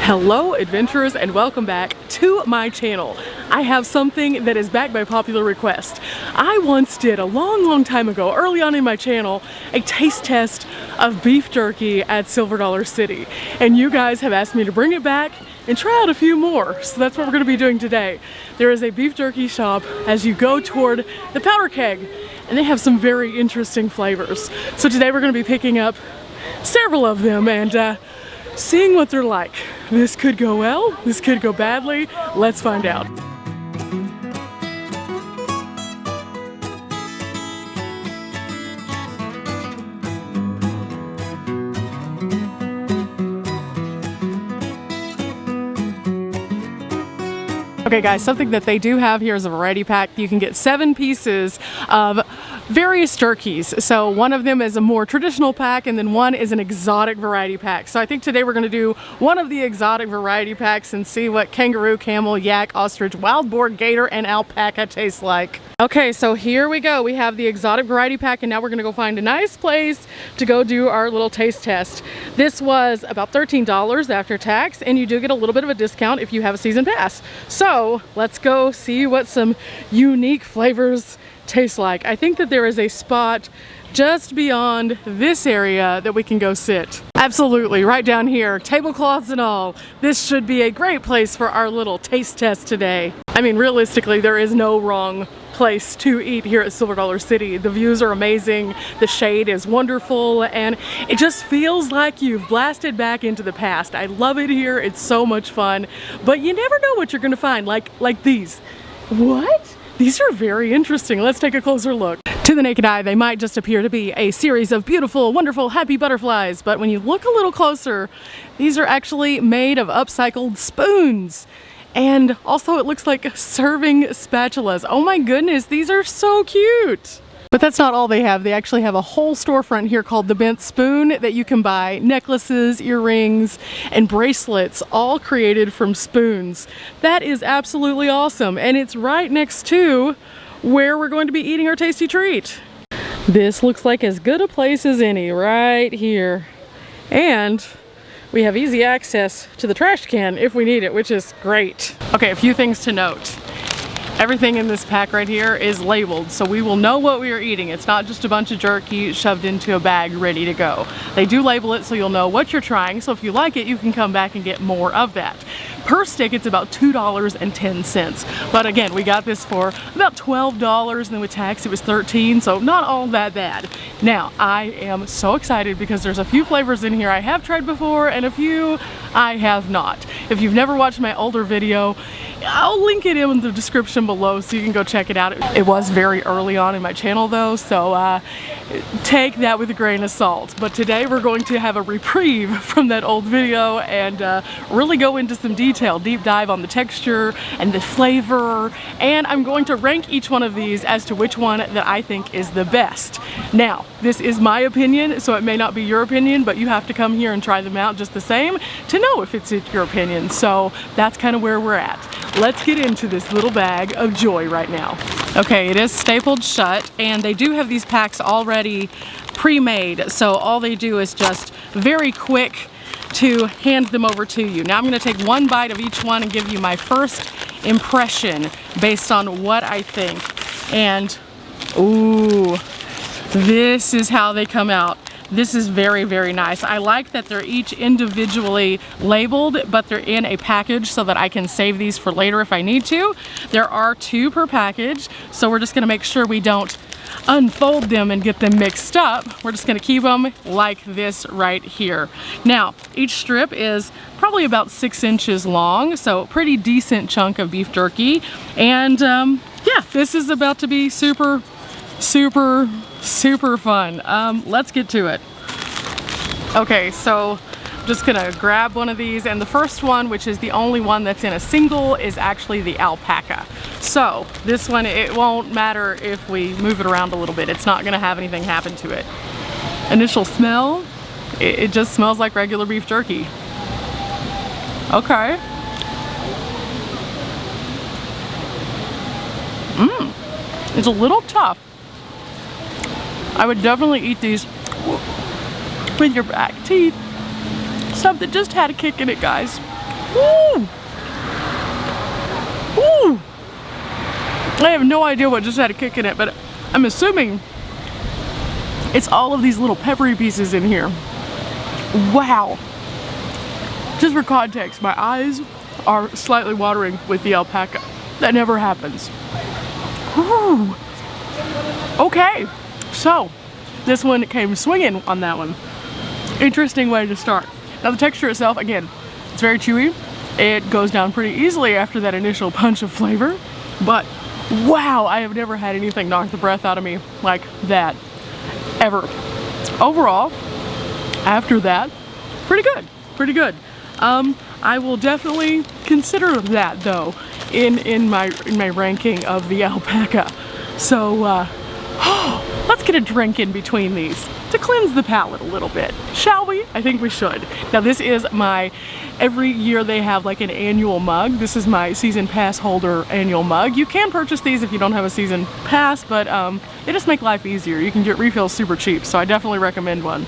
Hello adventurers and welcome back to my channel. I have something that is backed by popular request. I once did a long time ago, early on in my channel, a taste test of beef jerky at Silver Dollar City. And you guys have asked me to bring it back and try out a few more. So that's what we're gonna be doing today. There is a beef jerky shop as you go toward the powder keg, and they have some very interesting flavors. So today we're gonna be picking up several of them and seeing what they're like. This could go well, this could go badly. Let's find out. Okay guys, something that they do have here is a variety pack. You can get 7 pieces of various jerkies. So one of them is a more traditional pack and then one is an exotic variety pack. So I think today we're going to do one of the exotic variety packs and see what kangaroo, camel, yak, ostrich, wild boar, gator, and alpaca taste like. Okay, so here we go. We have the exotic variety pack and now we're going to go find a nice place to go do our little taste test. This was about $13 after tax and you do get a little bit of a discount if you have a season pass. So let's go see what some unique flavors taste like. I think that there is a spot just beyond this area that we can go sit. Absolutely, right down here, tablecloths and all. This should be a great place for our little taste test today. I mean, realistically, there is no wrong place to eat here at Silver Dollar City. The views are amazing, the shade is wonderful, and it just feels like you've blasted back into the past. I love it here, it's so much fun, but you never know what you're gonna find, like these. What? These are very interesting. Let's take a closer look. To the naked eye, they might just appear to be a series of beautiful, wonderful, happy butterflies, but when you look a little closer, these are actually made of upcycled spoons. And also it looks like serving spatulas. Oh my goodness, these are so cute. But that's not all they have. They actually have a whole storefront here called the Bent Spoon that you can buy necklaces, earrings, and bracelets, all created from spoons. That is absolutely awesome. And it's right next to where we're going to be eating our tasty treat. This looks like as good a place as any right here. And we have easy access to the trash can if we need it, which is great. Okay, a few things to note. Everything in this pack right here is labeled, so we will know what we are eating. It's not just a bunch of jerky shoved into a bag ready to go. They do label it so you'll know what you're trying, so if you like it, you can come back and get more of that. Per stick, it's about $2.10. But again, we got this for about $12, and then with tax, it was $13, so not all that bad. Now, I am so excited because there's a few flavors in here I have tried before, and a few I have not. If you've never watched my older video, I'll link it in the description below so you can go check it out. It was very early on in my channel though, so take that with a grain of salt. But today we're going to have a reprieve from that old video and really go into some detail, deep dive on the texture and the flavor, and I'm going to rank each one of these as to which one that I think is the best. Now, this is my opinion, so it may not be your opinion, but you have to come here and try them out just the same to know if it's your opinion. So that's kind of where we're at. Let's get into this little bag of joy right now. Okay, it is stapled shut and they do have these packs already pre-made. So all they do is just very quick to hand them over to you. Now I'm gonna take one bite of each one and give you my first impression based on what I think. And, ooh, this is how they come out. This is very, very nice. I like that they're each individually labeled, but they're in a package so that I can save these for later if I need to. There are 2 per package, so we're just gonna make sure we don't unfold them and get them mixed up. We're just gonna keep them like this right here. Now, each strip is probably about 6 inches long, so pretty decent chunk of beef jerky. And yeah, this is about to be super fun. Let's get to it. Okay, so I'm just gonna grab one of these, and the first one, which is the only one that's in a single, is actually the alpaca. So this one, it won't matter if we move it around a little bit. It's not gonna have anything happen to it. Initial smell, it just smells like regular beef jerky. Okay. It's a little tough. I would definitely eat these with your back teeth. Something just had a kick in it, guys. Woo! Woo! I have no idea what just had a kick in it, but I'm assuming it's all of these little peppery pieces in here. Wow. Just for context, my eyes are slightly watering with the alpaca. That never happens. Woo. Okay, so this one came swinging on that one. Interesting way to start. Now the texture itself, again, it's very chewy. It goes down pretty easily after that initial punch of flavor, but wow, I have never had anything knock the breath out of me like that, ever. Overall, after that, pretty good, pretty good. I will definitely consider that though in my ranking of the alpaca. So let's get a drink in between these to cleanse the palate a little bit, shall we? I think we should. Now this is my, every year they have like an annual mug. This is my season pass holder annual mug. You can purchase these if you don't have a season pass, but they just make life easier. You can get refills super cheap, so I definitely recommend one.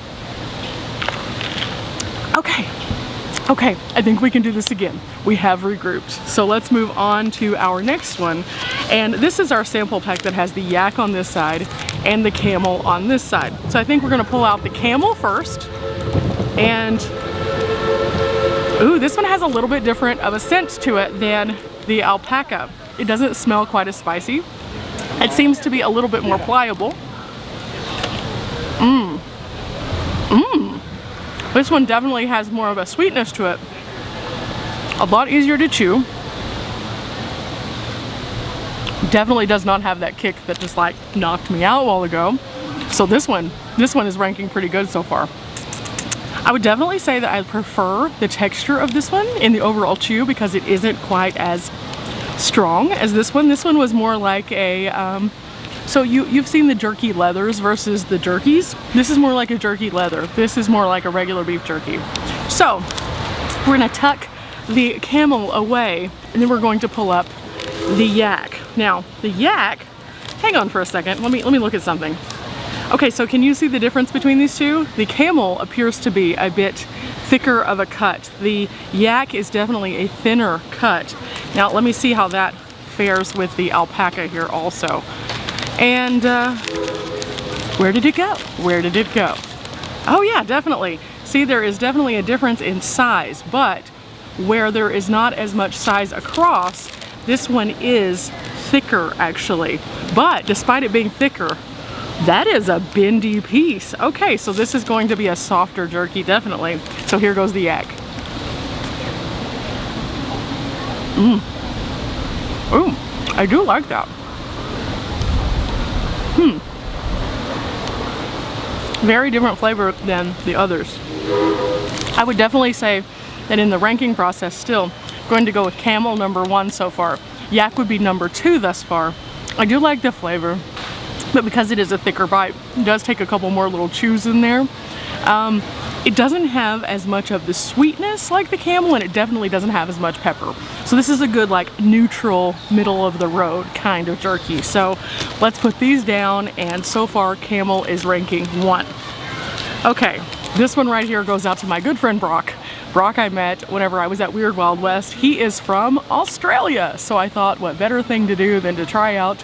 Okay, I think we can do this again. We have regrouped. So let's move on to our next one. And this is our sample pack that has the yak on this side and the camel on this side. So I think we're gonna pull out the camel first. And, ooh, this one has a little bit different of a scent to it than the alpaca. It doesn't smell quite as spicy. It seems to be a little bit more pliable. This one definitely has more of a sweetness to it. A lot easier to chew. Definitely does not have that kick that just like knocked me out a while ago. So this one is ranking pretty good so far. I would definitely say that I prefer the texture of this one in the overall chew because it isn't quite as strong as this one. This one was more like a, so you've seen the jerky leathers versus the jerkies. This is more like a jerky leather. This is more like a regular beef jerky. So we're gonna tuck the camel away and then we're going to pull up the yak. Now the yak, hang on for a second, let me look at something. Okay, so can you see the difference between these two? The camel appears to be a bit thicker of a cut. The yak is definitely a thinner cut. Now let me see how that fares with the alpaca here also. And where did it go? Where did it go? Oh yeah, definitely. See, there is definitely a difference in size, but where there is not as much size across, this one is thicker actually. But despite it being thicker, that is a bendy piece. Okay, so this is going to be a softer jerky, definitely. So here goes the yak. Ooh, I do like that. Very different flavor than the others. I would definitely say that in the ranking process still, going to go with camel #1 so far. Yak would be #2 thus far. I do like the flavor, but because it is a thicker bite, it does take a couple more little chews in there. It doesn't have as much of the sweetness like the camel, and it definitely doesn't have as much pepper. So this is a good like neutral, middle of the road kind of jerky. So let's put these down, and so far camel is ranking 1. Okay, this one right here goes out to my good friend Brock. Brock I met whenever I was at Weird Wild West. He is from Australia, so I thought what better thing to do than to try out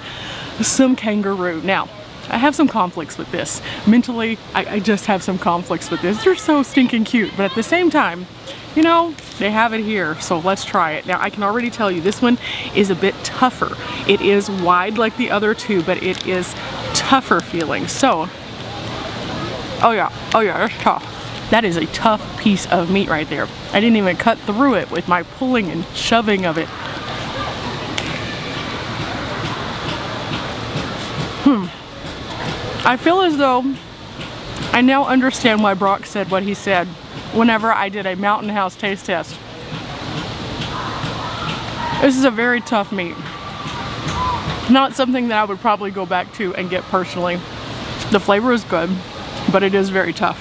some kangaroo. Now, I have some conflicts with this. Mentally, I just have some conflicts with this. They're so stinking cute, but at the same time, you know, they have it here, so let's try it. Now, I can already tell you this one is a bit tougher. It is wide like the other two, but it is tougher feeling. So, oh yeah, that's tough. That is a tough piece of meat right there. I didn't even cut through it with my pulling and shoving of it. I feel as though I now understand why Brock said what he said whenever I did a Mountain House taste test. This is a very tough meat. Not something that I would probably go back to and get personally. The flavor is good, but it is very tough.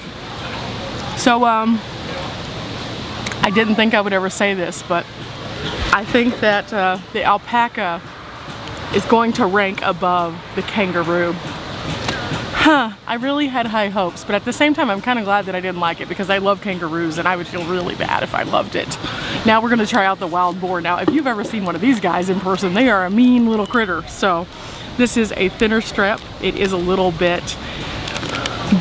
So, I didn't think I would ever say this, but I think that the alpaca is going to rank above the kangaroo. I really had high hopes, but at the same time, I'm kind of glad that I didn't like it because I love kangaroos and I would feel really bad if I loved it. Now we're gonna try out the wild boar. Now, if you've ever seen one of these guys in person, they are a mean little critter. So this is a thinner strap. It is a little bit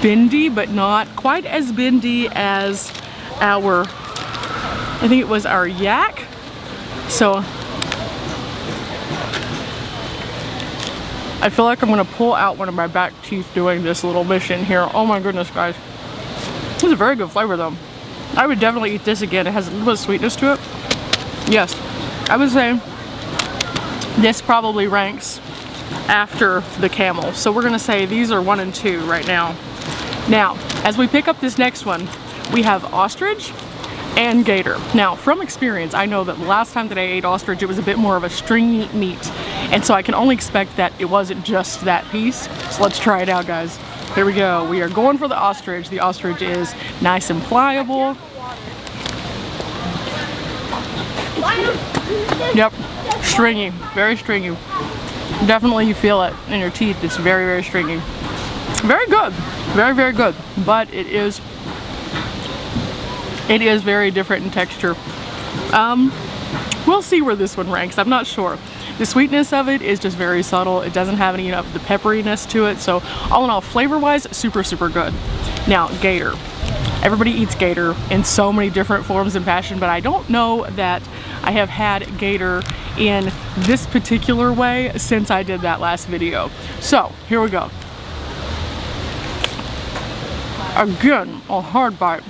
bendy, but not quite as bendy as our, I think it was our yak. So I feel like I'm gonna pull out one of my back teeth doing this little mission here. Oh my goodness, guys. This is a very good flavor though. I would definitely eat this again. It has a little bit of sweetness to it. Yes, I would say this probably ranks after the Camel. So we're gonna say these are 1 and 2 right now. Now, as we pick up this next one, we have ostrich and gator. Now, from experience, I know that the last time that I ate ostrich, it was a bit more of a stringy meat. And so I can only expect that it wasn't just that piece. So let's try it out, guys. Here we go. We are going for the ostrich. The ostrich is nice and pliable. Yep, stringy, very stringy. Definitely you feel it in your teeth. It's very, very stringy. Very good, very, very good. But it is very different in texture. We'll see where this one ranks. I'm not sure. The sweetness of it is just very subtle. It doesn't have any of the pepperiness to it. So all in all, flavor-wise, super, super good. Now, gator. Everybody eats gator in so many different forms and fashion, but I don't know that I have had gator in this particular way since I did that last video. So here we go. Again, a hard bite.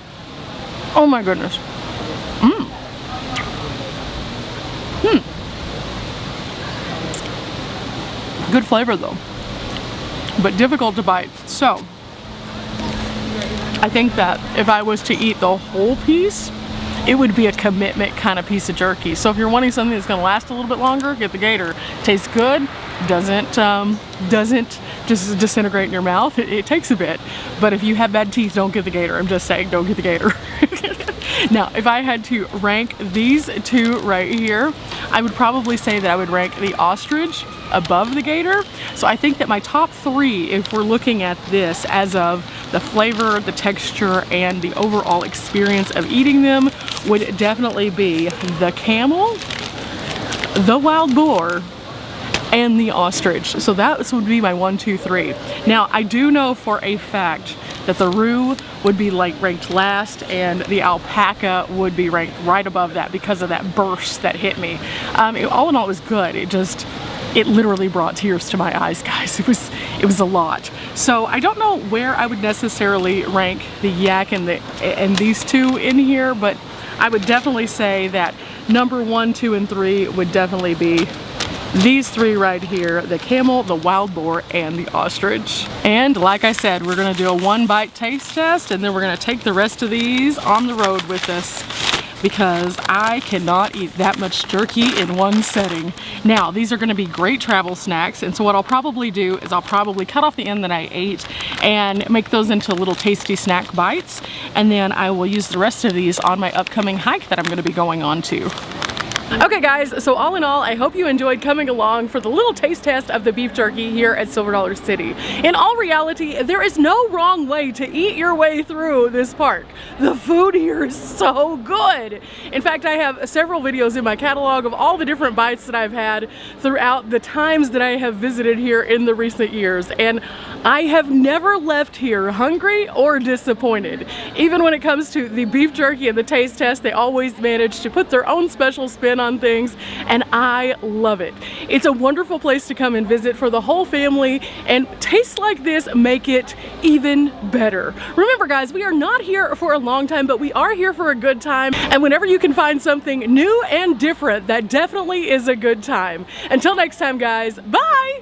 Oh my goodness. Good flavor though, but difficult to bite. So I think that if I was to eat the whole piece, it would be a commitment kind of piece of jerky. So if you're wanting something that's gonna last a little bit longer, get the gator. Tastes good, doesn't just disintegrate in your mouth. It takes a bit, but if you have bad teeth, don't get the gator. I'm just saying, don't get the gator. Now, if I had to rank these two right here, I would probably say that I would rank the ostrich above the gator. So I think that my top 3, if we're looking at this as of the flavor, the texture, and the overall experience of eating them, would definitely be the camel, the wild boar, and the ostrich. So that would be my 1, 2, 3. Now, I do know for a fact that the roux would be ranked last and the alpaca would be ranked right above that because of that burst that hit me. All in all, it was good. It literally brought tears to my eyes, guys. It was a lot. So I don't know where I would necessarily rank the yak and these two in here, but I would definitely say that number 1, 2, and 3 would definitely be these 3 right here: the camel, the wild boar, and the ostrich. And like I said, we're gonna do a 1-bite taste test, and then we're gonna take the rest of these on the road with us because I cannot eat that much jerky in one setting. Now, these are gonna be great travel snacks, and so what I'll probably do is I'll probably cut off the end that I ate and make those into little tasty snack bites, and then I will use the rest of these on my upcoming hike that I'm gonna be going on to. Okay guys, so all in all, I hope you enjoyed coming along for the little taste test of the beef jerky here at Silver Dollar City. In all reality, there is no wrong way to eat your way through this park. The food here is so good. In fact, I have several videos in my catalog of all the different bites that I've had throughout the times that I have visited here in the recent years, and I have never left here hungry or disappointed. Even when it comes to the beef jerky and the taste test, they always manage to put their own special spin on things, and I love it. It's a wonderful place to come and visit for the whole family, and tastes like this make it even better. Remember guys, we are not here for a long time, but we are here for a good time, and whenever you can find something new and different, that definitely is a good time. Until next time guys, bye!